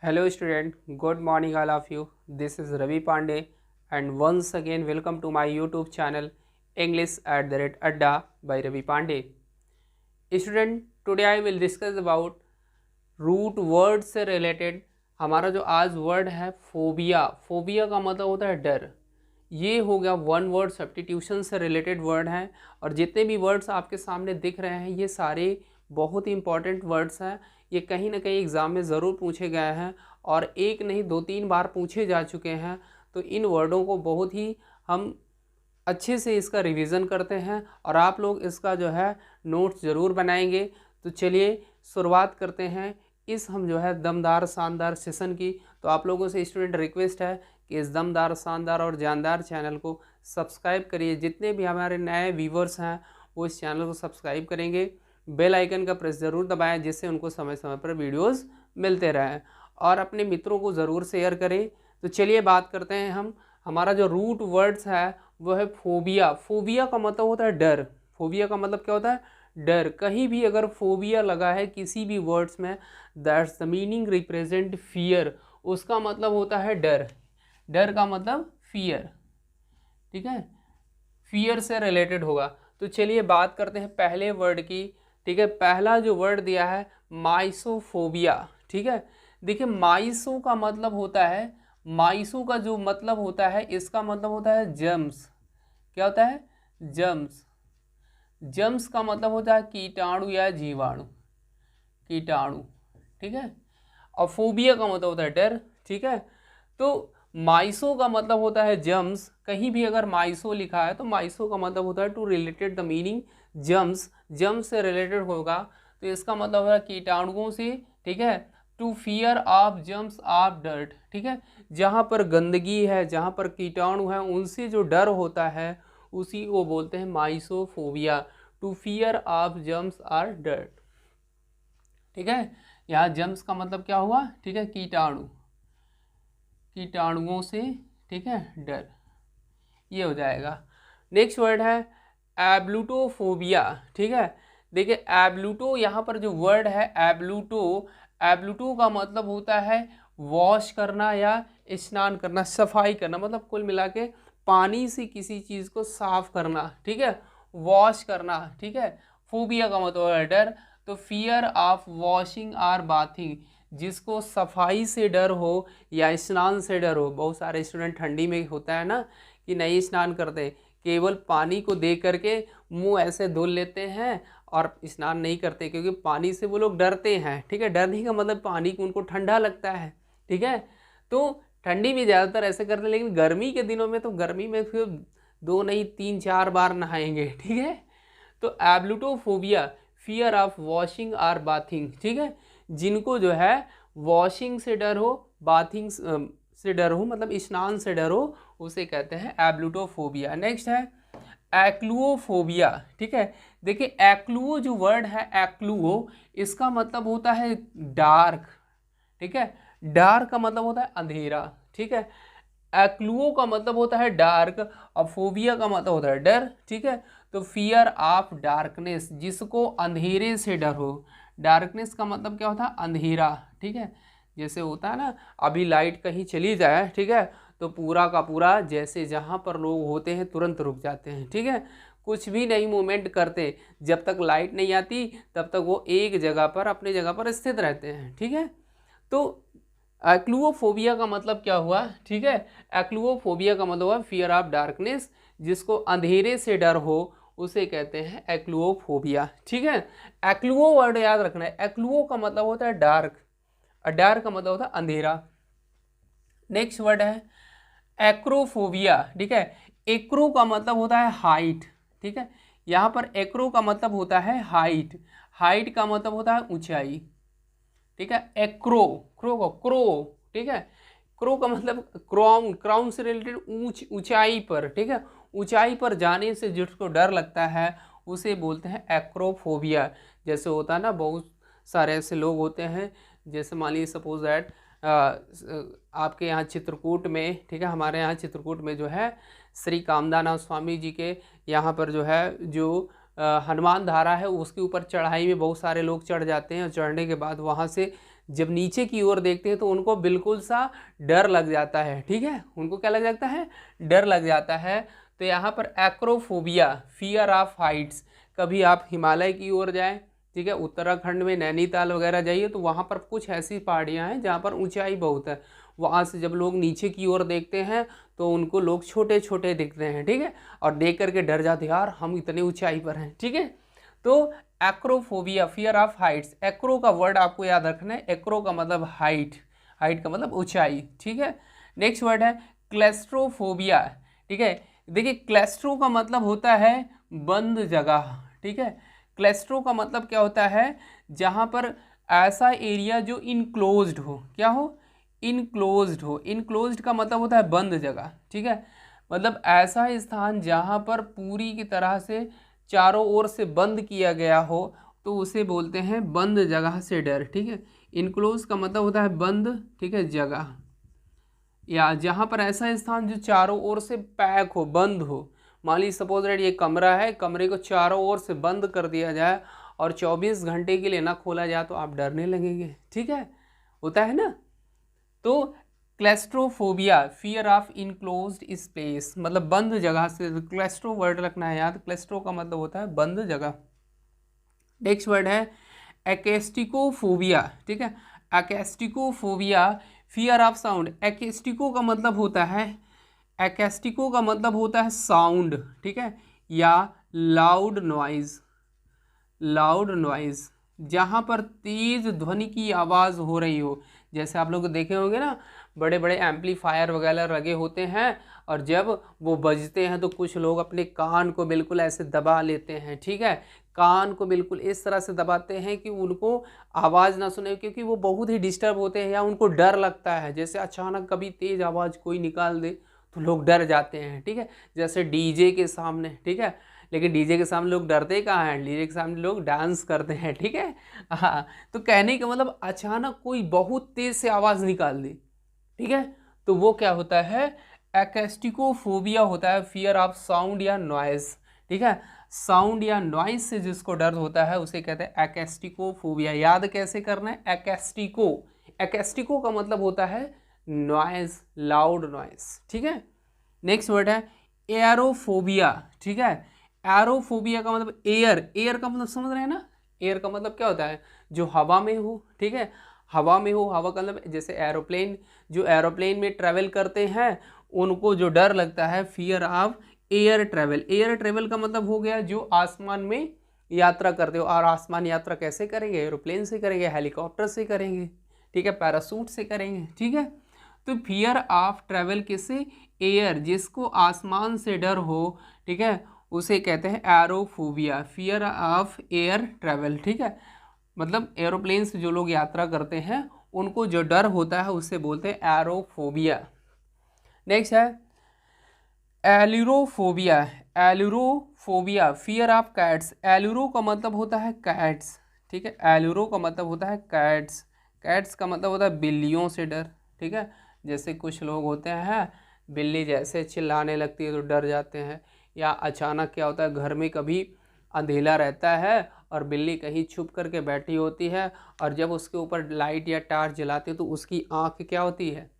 Hello student, good morning all of you. This is Ravi Pandey and once again welcome to my YouTube channel English@Adda by Ravi Pandey. Student, today I will discuss about root word से related हमारा जो आज word है phobia. Phobia का मतलब होता है डर। ये हो गया वन वर्ड सब्स्टिट्यूशन से रिलेटेड वर्ड है और जितने भी वर्ड्स आपके सामने दिख रहे हैं ये सारे बहुत ही इंपॉर्टेंट वर्ड्स हैं। ये कहीं ना कहीं एग्ज़ाम में ज़रूर पूछे गए हैं और एक नहीं दो तीन बार पूछे जा चुके हैं। तो इन वर्डों को बहुत ही हम अच्छे से इसका रिवीजन करते हैं और आप लोग इसका जो है नोट्स ज़रूर बनाएंगे। तो चलिए शुरुआत करते हैं इस हम जो है दमदार शानदार सेशन की। तो आप लोगों से स्टूडेंट रिक्वेस्ट है कि इस दमदार शानदार और जानदार चैनल को सब्सक्राइब करिए। जितने भी हमारे नए व्यूवर्स हैं वो इस चैनल को सब्सक्राइब करेंगे, बेल आइकन का प्रेस ज़रूर दबाएं जिससे उनको समय समय पर वीडियोस मिलते रहें और अपने मित्रों को ज़रूर शेयर करें। तो चलिए बात करते हैं हमारा जो रूट वर्ड्स है वो है फोबिया। फोबिया का मतलब होता है डर। फोबिया का मतलब क्या होता है? डर। कहीं भी अगर फोबिया लगा है किसी भी वर्ड्स में, that's the meaning represent fear. उसका मतलब होता है डर। डर का मतलब फियर, ठीक है, फियर से रिलेटेड होगा। तो चलिए बात करते हैं पहले वर्ड की, ठीक है। पहला जो वर्ड दिया है माइसोफोबिया, ठीक है। देखिए माइसो का मतलब होता है, माइसो का जो मतलब होता है इसका मतलब होता है जम्स। क्या होता है? जम्स। जम्स का मतलब होता है कीटाणु या जीवाणु, कीटाणु, ठीक है। और फोबिया का मतलब होता है डर, ठीक है। तो माइसो का मतलब होता है जम्स। कहीं भी अगर माइसो लिखा है तो माइसो का मतलब होता है to related the meaning germs, germs से रिलेटेड होगा। तो इसका मतलब होगा कीटाणुओं से, ठीक है। To fear of germs of dirt, ठीक है। जहाँ पर गंदगी है, जहाँ पर कीटाणु है, उनसे जो डर होता है उसी को बोलते हैं mysophobia. To fear of germs or dirt, ठीक है। यहाँ जम्स का मतलब क्या हुआ? ठीक है, कीटाणु, कीटाणुओं से, ठीक है, डर, ये हो जाएगा। नेक्स्ट वर्ड है एब्लूटोफोबिया, ठीक है। देखिए एब्लूटो, यहाँ पर जो वर्ड है एब्लूटो, एब्लूटो का मतलब होता है वॉश करना या स्नान करना, सफाई करना, मतलब कुल मिला के पानी से किसी चीज़ को साफ करना, ठीक है, वॉश करना, ठीक है। फोबिया का मतलब है डर। तो fear of washing or bathing, जिसको सफाई से डर हो या स्नान से डर हो। बहुत सारे स्टूडेंट ठंडी में होता है ना कि नहीं स्नान करते, केवल पानी को देख करके मुंह ऐसे धुल लेते हैं और स्नान नहीं करते क्योंकि पानी से वो लोग डरते हैं, ठीक है। डरने का मतलब पानी को उनको ठंडा लगता है, ठीक है। तो ठंडी में ज़्यादातर ऐसे करते हैं, लेकिन गर्मी के दिनों में तो गर्मी में फिर दो नहीं तीन चार बार नहाएंगे, ठीक है। तो ablutophobia fear of washing or bathing, ठीक है। जिनको जो है वॉशिंग से डर हो, बाथिंग से डर हो, मतलब स्नान से डर हो, उसे कहते हैं एब्लूटोफोबिया। नेक्स्ट है एक्लुओफोबिया, ठीक है। देखिए एक्लुओ जो वर्ड है, एक्लुओ, इसका मतलब होता है डार्क, ठीक है। डार्क का मतलब होता है अंधेरा, ठीक है। एक्लुओ का मतलब होता है डार्क और फोबिया का मतलब होता है डर, ठीक है। तो फियर ऑफ डार्कनेस, जिसको अंधेरे से डर हो। डार्कनेस का मतलब क्या होता है? अंधेरा, ठीक है। जैसे होता है ना अभी लाइट कहीं चली जाए, ठीक है, तो पूरा का पूरा जैसे जहाँ पर लोग होते हैं तुरंत रुक जाते हैं, ठीक है, कुछ भी नहीं मूवमेंट करते। जब तक लाइट नहीं आती तब तक वो एक जगह पर अपनी जगह पर स्थित रहते हैं, ठीक है। तो एक्लुओफोबिया का मतलब क्या हुआ? ठीक है, एक्लुओफोबिया का मतलब हुआ फियर ऑफ डार्कनेस, जिसको अंधेरे से डर हो उसे कहते हैं एक्लुओफोबिया, ठीक है। एक्लुओ वर्ड याद रखना है, एक्लुओ का मतलब होता है डार्क और डार्क का मतलब होता है अंधेरा। नेक्स्ट वर्ड है एक्रोफोबिया, ठीक है। एक्रो का मतलब होता है हाइट, ठीक है। यहाँ पर एक्रो का मतलब होता है हाइट, हाइट का मतलब होता है ऊंचाई, ठीक है। एक्रो, क्रो को क्रो, ठीक है। क्रो का मतलब क्राउन, क्राउन से रिलेटेड ऊंचाई पर, ठीक है। ऊंचाई पर जाने से जिसको डर लगता है उसे बोलते हैं एक्रोफोबिया। जैसे होता है ना बहुत सारे ऐसे लोग होते हैं, जैसे मान लीजिए सपोज दैट आपके यहाँ चित्रकूट में, ठीक है, हमारे यहाँ चित्रकूट में जो है श्री कामदानाथ स्वामी जी के यहाँ पर जो है जो हनुमान धारा है उसके ऊपर चढ़ाई में बहुत सारे लोग चढ़ जाते हैं और चढ़ने के बाद वहाँ से जब नीचे की ओर देखते हैं तो उनको बिल्कुल सा डर लग जाता है, ठीक है, उनको क्या लग जाता है, डर लग जाता है। तो यहाँ पर एक्रोफोबिया, फियर ऑफ हाइट्स, कभी आप हिमालय की ओर जाएं, ठीक है, उत्तराखंड में नैनीताल वगैरह जाइए तो वहाँ पर कुछ ऐसी पहाड़ियाँ हैं जहाँ पर ऊंचाई बहुत है, वहाँ से जब लोग नीचे की ओर देखते हैं तो उनको लोग छोटे छोटे दिखते हैं, ठीक है, और देख करके डर जाते हैं, यार हम इतने ऊंचाई पर हैं, ठीक है। तो acrophobia, fear of Heights, Acro का वर्ड आपको याद रखना है, एक्रो का मतलब हाइट, हाइट का मतलब ऊंचाई, ठीक है। नेक्स्ट वर्ड है क्लेस्ट्रोफोबिया, ठीक है। देखिए क्लेस्ट्रो का मतलब होता है बंद जगह, ठीक है, क्लेस्ट्रो का मतलब क्या होता है, जहाँ पर ऐसा एरिया जो इनक्लोज्ड हो, क्या हो, इनक्लोज्ड हो, इनक्लोज्ड का मतलब होता है बंद जगह, ठीक है, मतलब ऐसा स्थान जहाँ पर पूरी की तरह से चारों ओर से बंद किया गया हो तो उसे बोलते हैं बंद जगह से डर, ठीक है। इनक्लोज का मतलब होता है बंद, ठीक है, जगह, या जहाँ पर ऐसा स्थान जो चारों ओर से पैक हो, बंद हो। मान लीजिए सपोज दैट ये कमरा है, कमरे को चारों ओर से बंद कर दिया जाए और 24 घंटे के लिए ना खोला जाए तो आप डरने लगेंगे, ठीक है, होता है ना। तो claustrophobia, fear of enclosed space, मतलब बंद जगह से, क्लेस्ट्रो वर्ड रखना है याद, क्लेस्ट्रो का मतलब होता है बंद जगह। नेक्स्ट वर्ड है एक्वेस्टिकोफोबिया, ठीक है, एक्वेस्टिकोफोबिया, फियर ऑफ साउंड। एक्वेस्टिको का मतलब होता है, एक्वेस्टिको का मतलब होता है साउंड, ठीक है, या लाउड नॉइज, लाउड नॉइज, जहाँ पर तेज ध्वनि की आवाज़ हो रही हो। जैसे आप लोग देखे होंगे ना, बड़े बड़े एम्पलीफायर वगैरह लगे होते हैं और जब वो बजते हैं तो कुछ लोग अपने कान को बिल्कुल ऐसे दबा लेते हैं, ठीक है, कान को बिल्कुल इस तरह से दबाते हैं कि उनको आवाज़ ना सुने, क्योंकि वो बहुत ही डिस्टर्ब होते हैं या उनको डर लगता है। जैसे अचानक कभी तेज़ आवाज़ कोई निकाल दे तो लोग डर जाते हैं, ठीक है, जैसे डीजे के सामने, ठीक है, लेकिन डीजे के सामने लोग डरते कहाँ हैं, डीजे के सामने लोग डांस करते हैं, ठीक है। हाँ, तो कहने का मतलब अचानक कोई बहुत तेज़ से आवाज़ निकाल दे, ठीक है, तो वो क्या होता है, एक्वेस्टिकोफोबिया होता है, फियर ऑफ साउंड या नॉइज, ठीक है, साउंड या नॉइज से जिसको डर होता है उसे कहते हैं एक्वेस्टिकोफोबिया। याद कैसे करना है, एक्वेस्टिको, एक्वेस्टिको का मतलब होता है नॉइज, लाउड नॉइज, ठीक है। नेक्स्ट वर्ड है एयरोफोबिया, ठीक है, एयरोफोबिया का मतलब एयर, एयर का मतलब समझ रहे हैं ना, एयर का मतलब क्या होता है, जो हवा में हो, ठीक है, हवा में हो, हवा का मतलब जैसे एरोप्लेन, जो एरोप्लेन में ट्रैवल करते हैं उनको जो डर लगता है, fear of air travel. Air travel का मतलब हो गया जो आसमान में यात्रा करते हो, और आसमान यात्रा कैसे करेंगे, एरोप्लेन से करेंगे, हेलीकॉप्टर से करेंगे, ठीक है, पैरासूट से करेंगे, ठीक है। तो फियर ऑफ ट्रैवल किससे, एयर, जिसको आसमान से डर हो, ठीक है, उसे कहते हैं aerophobia, fear of air travel, ठीक है, मतलब एरोप्लेन से जो लोग यात्रा करते हैं उनको जो डर होता है उससे बोलते हैं एरोफोबिया। नेक्स्ट है एलुरोफोबिया, एलुरोफोबिया, फियर ऑफ कैट्स। एलुरो का मतलब होता है कैट्स, ठीक है, एलुरो का मतलब होता है कैट्स, कैट्स का मतलब होता है बिल्लियों से डर, ठीक है, जैसे कुछ लोग होते हैं बिल्ली जैसे चिल्लाने लगती है तो डर जाते हैं, या अचानक क्या होता है घर में कभी अंधेला रहता है और बिल्ली कहीं छुप करके बैठी होती है और जब उसके ऊपर लाइट या टार्च जलाते हैं तो उसकी आँख क्या होती है,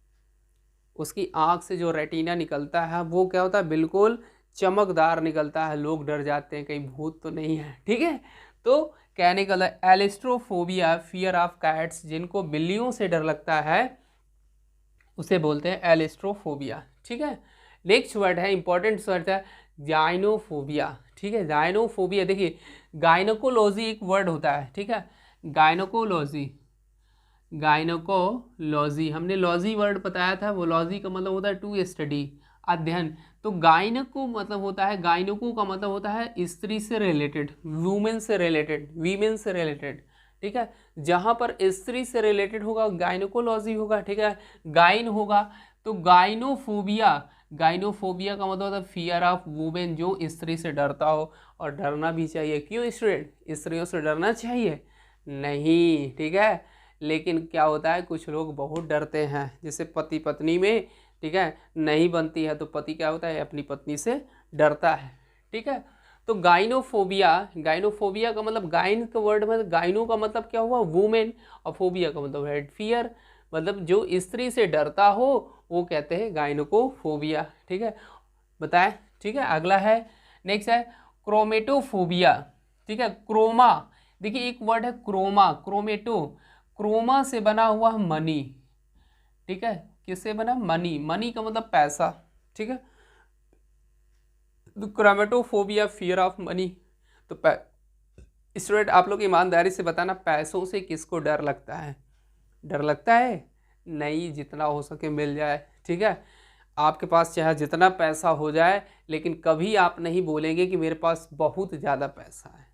उसकी आँख से जो रेटिना निकलता है वो क्या होता है, बिल्कुल चमकदार निकलता है, लोग डर जाते हैं कहीं भूत तो नहीं है, ठीक है। तो कहने का एलिस्ट्रोफोबिया, फियर ऑफ कैट्स, जिनको बिल्लियों से डर लगता है उसे बोलते हैं एलिस्ट्रोफोबिया, ठीक है। नेक्स्ट वर्ड है, इंपॉर्टेंट वर्ड है गाइनोफोबिया, ठीक है, गाइनोफोबिया। देखिए गाइनोकोलॉजी एक वर्ड होता है, ठीक है, गाइनोकोलॉजी, गाइनोकोलॉजी, हमने लॉजी वर्ड बताया था, वो लॉजी का मतलब होता है टू स्टडी, अध्ययन। तो गाइनको मतलब होता है, गाइनोको का मतलब होता है स्त्री से रिलेटेड, वुमेन से रिलेटेड, वीमेन से रिलेटेड, ठीक है, जहाँ पर स्त्री से रिलेटेड होगा गाइनोकोलॉजी होगा, ठीक है, गाइन होगा। तो गाइनोफोबिया, गाइनोफोबिया का मतलब होता है फियर ऑफ वुमेन, जो स्त्री से डरता हो, और डरना भी चाहिए। क्यों स्टूडेंट, स्त्रियों से डरना चाहिए नहीं, ठीक है, लेकिन क्या होता है कुछ लोग बहुत डरते हैं, जैसे पति पत्नी में, ठीक है, नहीं बनती है तो पति क्या होता है अपनी पत्नी से डरता है, ठीक है। तो गाइनोफोबिया, गाइनोफोबिया का मतलब गाइन का वर्ड में गाइनो का मतलब क्या हुआ वुमेन, और फोबिया का मतलब है फियर, मतलब जो स्त्री से डरता हो वो कहते हैं गाइनोकोफोबिया। ठीक है, बताएं। ठीक है, अगला है, नेक्स्ट है क्रोमेटोफोबिया। ठीक है, क्रोमा, देखिए एक वर्ड है क्रोमा, क्रोमेटो, क्रोमा से बना हुआ मनी। ठीक है, किससे बना, मनी, मनी का मतलब पैसा। ठीक है, तो क्रोमेटोफोबिया फियर ऑफ मनी। तो स्टूडेंट आप लोग ईमानदारी से बताना, पैसों से किसको डर लगता है? डर लगता है? नहीं, जितना हो सके मिल जाए। ठीक है, आपके पास चाहे जितना पैसा हो जाए, लेकिन कभी आप नहीं बोलेंगे कि मेरे पास बहुत ज़्यादा पैसा है।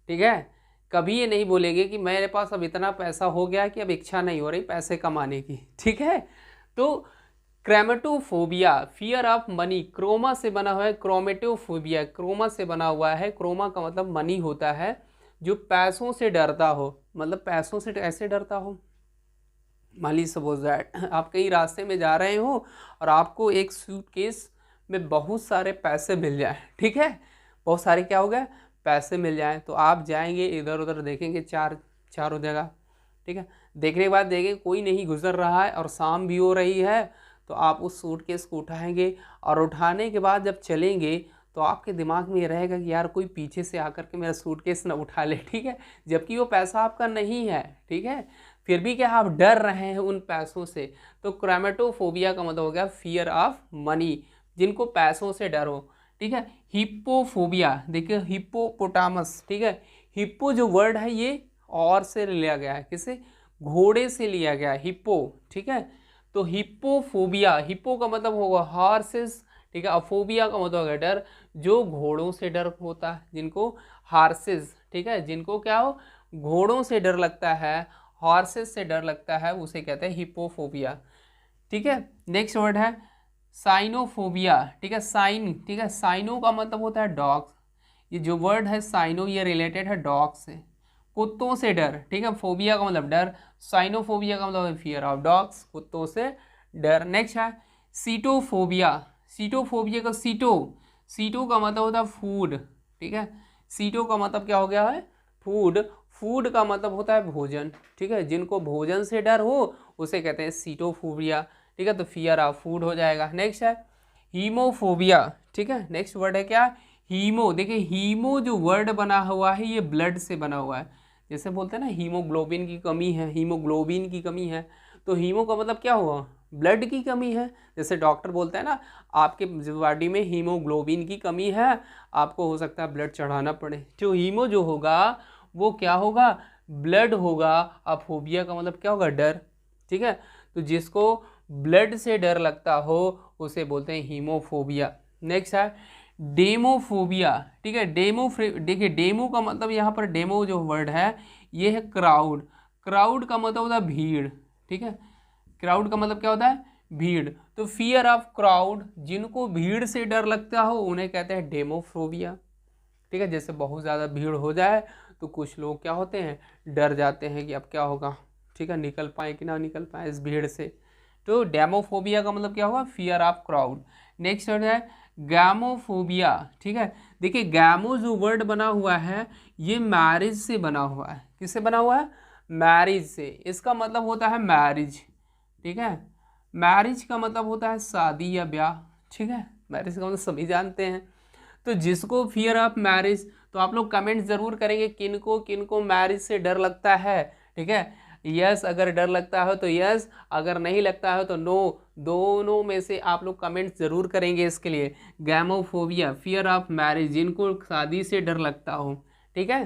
ठीक है, कभी ये नहीं बोलेंगे कि मेरे पास अब इतना पैसा हो गया कि अब इच्छा नहीं हो रही पैसे कमाने की। ठीक है, तो क्रोमेटोफोबिया फियर ऑफ मनी, क्रोमा से बना हुआ है, क्रोमेटोफोबिया क्रोमा से बना हुआ है, क्रोमा का मतलब मनी होता है, जो पैसों से डरता हो, मतलब पैसों से ऐसे डरता हो। मान लीजिए सपोज दैट आप कहीं रास्ते में जा रहे हो और आपको एक सूटकेस में बहुत सारे पैसे मिल जाए। ठीक है, बहुत सारे क्या हो गए, पैसे मिल जाएं, तो आप जाएंगे इधर उधर देखेंगे चारों जगह। ठीक है, देखने के बाद देखेंगे कोई नहीं गुजर रहा है और शाम भी हो रही है, तो आप उस सूटकेस को उठाएंगे, और उठाने के बाद जब चलेंगे तो आपके दिमाग में ये रहेगा कि यार कोई पीछे से आकर के मेरा सूटकेस ना उठा ले। ठीक है, जबकि वो पैसा आपका नहीं है। ठीक है, फिर भी क्या आप डर रहे हैं उन पैसों से। तो क्रोमेटोफोबिया का मतलब हो गया फियर ऑफ मनी, जिनको पैसों से डर हो। ठीक है, हिप्पोफोबिया, देखिए हिप्पोपोटामस। ठीक है, हिप्पो जो वर्ड है ये और से लिया गया है, किसे, घोड़े से लिया गया है, हिप्पो। ठीक है, तो हिप्पोफोबिया, हिप्पो का मतलब होगा हॉर्सेस। ठीक है, अफोबिया का मतलब होगा डर, जो घोड़ों से डर होता है, जिनको हॉर्सेस, ठीक है, जिनको क्या हो, घोड़ों से डर लगता है, हॉर्सेस से डर लगता है, उसे कहते हैं हिप्पोफोबिया। ठीक है, नेक्स्ट वर्ड है साइनोफोबिया। ठीक है, साइन, ठीक है, साइनो का मतलब होता है डॉग्स, ये जो वर्ड है साइनो ये रिलेटेड है डॉग से, कुत्तों से डर। ठीक है, फोबिया का मतलब डर, साइनोफोबिया का मतलब फियर ऑफ डॉग्स, कुत्तों से डर। नेक्स्ट है सीटोफोबिया, सीटोफोबिया का सीटो का मतलब होता है फूड। ठीक है, सीटो का मतलब क्या हो गया है, फूड, फूड का मतलब होता है भोजन। ठीक है, जिनको भोजन से डर हो उसे कहते हैं सीटोफोबिया। ठीक है, तो फियर ऑफ फूड हो जाएगा। नेक्स्ट है हीमोफोबिया। ठीक है, नेक्स्ट वर्ड है क्या, हीमो। देखिए हीमो जो वर्ड बना हुआ है ये ब्लड से बना हुआ है, जैसे बोलते हैं ना हीमोग्लोबिन की कमी है, हीमोग्लोबिन की कमी है, तो हीमो का मतलब क्या हुआ, ब्लड की कमी है। जैसे डॉक्टर बोलता है ना आपके बॉडी में हीमोग्लोबिन की कमी है, आपको हो सकता है ब्लड चढ़ाना पड़े। जो हीमो जो होगा वो क्या होगा, ब्लड होगा। अब फोबिया का मतलब क्या होगा, डर। ठीक है, तो जिसको ब्लड से डर लगता हो उसे बोलते हैं हीमोफोबिया। नेक्स्ट है डेमोफोबिया। ठीक है, देखिए डेमो का मतलब यहाँ पर डेमो जो वर्ड है ये है क्राउड, क्राउड का मतलब होता है भीड़। ठीक है, क्राउड का मतलब क्या होता है, भीड़। तो फियर ऑफ क्राउड, जिनको भीड़ से डर लगता हो उन्हें कहते हैं डेमोफोबिया। ठीक है, जैसे बहुत ज़्यादा भीड़ हो जाए तो कुछ लोग क्या होते हैं, डर जाते हैं कि अब क्या होगा। ठीक है, निकल पाए कि ना निकल पाए इस भीड़ से। तो डेमोफोबिया का मतलब क्या हुआ, fear of crowd. Next word है गैमोफोबिया। ठीक है, देखिए गैमो जो वर्ड बना हुआ है ये मैरिज से बना हुआ है, किससे बना हुआ है, मैरिज से। इसका मतलब होता है मैरिज। ठीक है, मैरिज का मतलब होता है शादी या ब्याह। ठीक है, मैरिज का मतलब सभी जानते हैं। तो जिसको फियर ऑफ मैरिज, तो आप लोग कमेंट जरूर करेंगे किनको किनको मैरिज से डर लगता है। ठीक है, यस अगर डर लगता है तो यस, अगर नहीं लगता है तो नो, दोनों में से आप लोग कमेंट जरूर करेंगे इसके लिए। गैमोफोबिया फियर ऑफ मैरिज, जिनको शादी से डर लगता हो। ठीक है,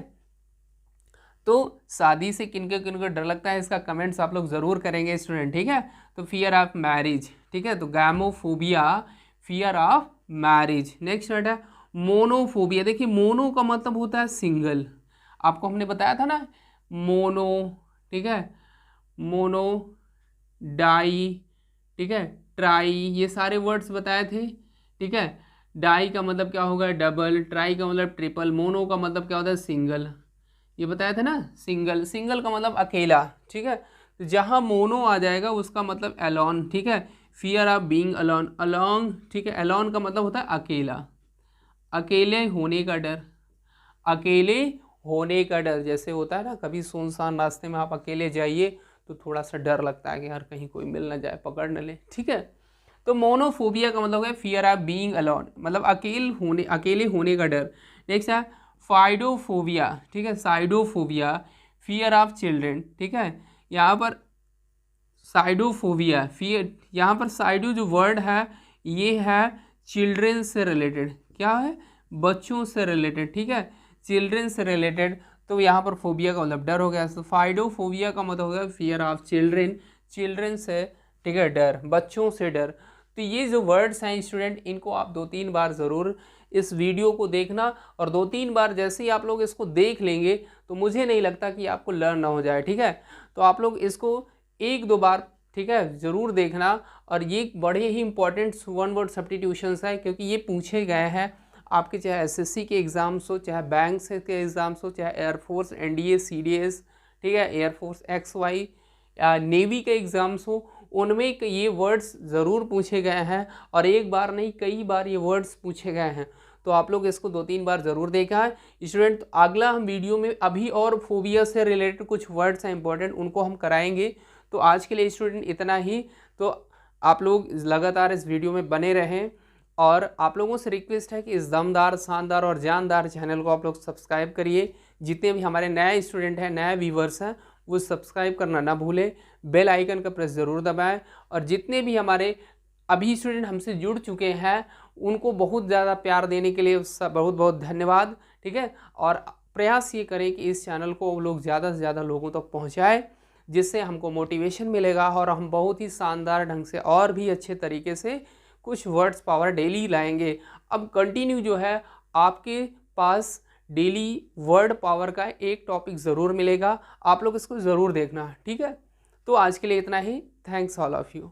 तो शादी से किनको किनको डर लगता है इसका कमेंट्स आप लोग ज़रूर करेंगे स्टूडेंट। ठीक है, तो फियर ऑफ मैरिज। ठीक है, तो gamophobia fear of marriage. Next word है मोनोफोबिया। देखिए मोनो का मतलब होता है सिंगल, आपको हमने बताया था ना मोनो। ठीक है, मोनो, डाई, ठीक है, ट्राई, ये सारे वर्ड्स बताए थे। ठीक है, डाई का मतलब क्या होगा, डबल, ट्राई का मतलब ट्रिपल, मोनो का मतलब क्या होता है सिंगल, ये बताया था ना सिंगल, सिंगल का मतलब अकेला। ठीक है, तो जहाँ मोनो आ जाएगा उसका मतलब एलोन। ठीक है, fear of being alone, along. ठीक है, एलोन का मतलब होता है अकेला, अकेले होने का डर। अकेले होने का डर, जैसे होता है ना कभी सुनसान रास्ते में आप अकेले जाइए तो थोड़ा सा डर लगता है कि यार कहीं कोई मिल ना जाए, पकड़ न ले, ठीक है। तो मोनोफोबिया का मतलब है फियर ऑफ बीइंग अलोन, मतलब अकेले होने का डर। नेक्स्ट है फाइडोफोबिया, ठीक है, साइडोफोबिया फियर ऑफ चिल्ड्रेन, ठीक है। यहाँ पर साइडोफोबिया फियर, यहाँ पर साइडो जो वर्ड है ये है चिल्ड्रेन से रिलेटेड, क्या है, बच्चों से रिलेटेड, ठीक है, चिल्ड्रेन से रिलेटेड। तो यहाँ पर फोबिया का मतलब डर हो गया, तो फाइडोफोबिया का मतलब हो गया फियर ऑफ चिल्ड्रेन, चिल्ड्रेन से, ठीक है, डर, बच्चों से डर। तो ये जो वर्ड्स हैं स्टूडेंट, इनको आप 2-3 बार ज़रूर इस वीडियो को देखना, और 2-3 बार जैसे ही आप लोग इसको देख लेंगे तो मुझे नहीं लगता कि आपको लर्न ना हो जाए, ठीक है। तो आप लोग इसको 1-2 बार, ठीक है, ज़रूर देखना। और ये बड़े ही इंपॉर्टेंट वन वर्ड सब्स्टिट्यूशंस है, क्योंकि ये पूछे गए हैं आपके, चाहे एसएससी के एग्ज़ाम्स हो, चाहे बैंक से के एग्ज़ाम्स हो, चाहे एयरफोर्स एनडीए सीडीएस, ठीक है, एयरफोर्स XY या नेवी के एग्ज़ाम्स हो, उनमें ये वर्ड्स ज़रूर पूछे गए हैं, और एक बार नहीं कई बार ये वर्ड्स पूछे गए हैं। तो आप लोग इसको 2-3 बार ज़रूर देखा है स्टूडेंट। अगला हम वीडियो में अभी और फोबिया से रिलेटेड कुछ वर्ड्स हैं इंपॉर्टेंट, उनको हम कराएंगे। तो आज के लिए स्टूडेंट इतना ही। तो आप लोग लगातार इस वीडियो में बने रहें, और आप लोगों से रिक्वेस्ट है कि इस दमदार, शानदार और जानदार चैनल को आप लोग सब्सक्राइब करिए। जितने भी हमारे नए स्टूडेंट हैं, नए व्यूवर्स हैं, वो सब्सक्राइब करना ना भूलें, बेल आइकन का प्रेस ज़रूर दबाएं। और जितने भी हमारे अभी स्टूडेंट हमसे जुड़ चुके हैं उनको बहुत ज़्यादा प्यार देने के लिए बहुत बहुत धन्यवाद, ठीक है। और प्रयास ये करें कि इस चैनल को लोग ज़्यादा से ज़्यादा लोगों तक पहुँचाएँ, जिससे हमको मोटिवेशन मिलेगा और हम बहुत ही शानदार ढंग से और भी अच्छे तरीके से कुछ वर्ड्स पावर डेली लाएंगे। अब कंटिन्यू जो है आपके पास डेली वर्ड पावर का एक टॉपिक ज़रूर मिलेगा, आप लोग इसको ज़रूर देखना, ठीक है। तो आज के लिए इतना ही। Thanks all of you.